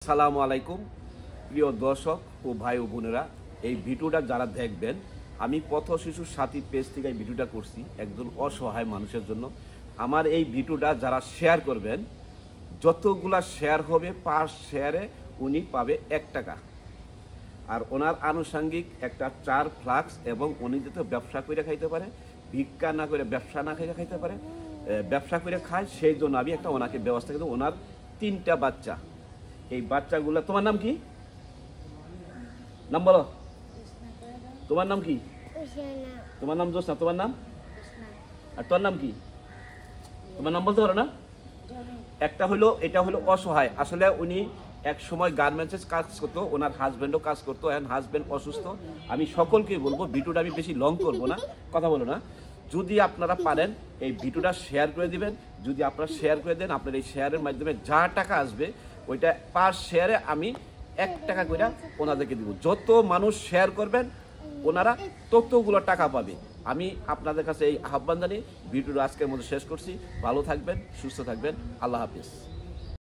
আসসালামু আলাইকুম প্রিয় দর্শক ও ভাই ও বোনেরা, এই ভিডিওটা যারা দেখবেন, আমি পথ শিশু সাথী পেজ থেকে এই ভিডিওটা করছি একজন অসহায় মানুষের জন্য। আমার এই ভিডিওটা যারা শেয়ার করবেন, যতগুলা শেয়ার হবে পার শেয়ারে উনি পাবে 1 টাকা। আর ওনার আনুষঙ্গিক একটা 4 ফ্লাক্স, এবং উনি যাতে ব্যবসা করে খাইতে পারে, ভিক্ষা না করে ব্যবসা না খাইতে খাইতে পারে, ব্যবসা করে খায়, সেই জন্য আমি একটা ওনাকে ব্যবস্থা করে। ওনার 3টা বাচ্চা। এই বাচ্চাগুলো, তোমার নাম কি? নাম বলো। তোমার নাম কি? তোমার নাম জোসনা। তোমার নাম? আর তোর নাম কি? তোমার নাম বলতে পারো না? একটা হলো, এটা হলো অসহায়। আসলে উনি এক সময় গার্মেন্টসে কাজ করতো, ওনার হাজব্যান্ডও কাজ করতো, এখন হাজব্যান্ড অসুস্থ। আমি সকলকেই বলবো, ভিডিওটা আমি বেশি লং করবো না, কথা বলো না। যদি আপনারা পারেন এই ভিডিওটা শেয়ার করে দিবেন। যদি আপনারা শেয়ার করে দেন, আপনার এই শেয়ারের মাধ্যমে যা টাকা আসবে ওইটা পার শেয়ারে আমি 1 টাকা করে ওনাদেরকে দিব। যত মানুষ শেয়ার করবেন ওনারা ততগুলো টাকা পাবে। আমি আপনাদের কাছে এই আহ্বান জানিয়ে ভিডিওটা আজকের মধ্যে শেষ করছি। ভালো থাকবেন, সুস্থ থাকবেন। আল্লাহ হাফিজ।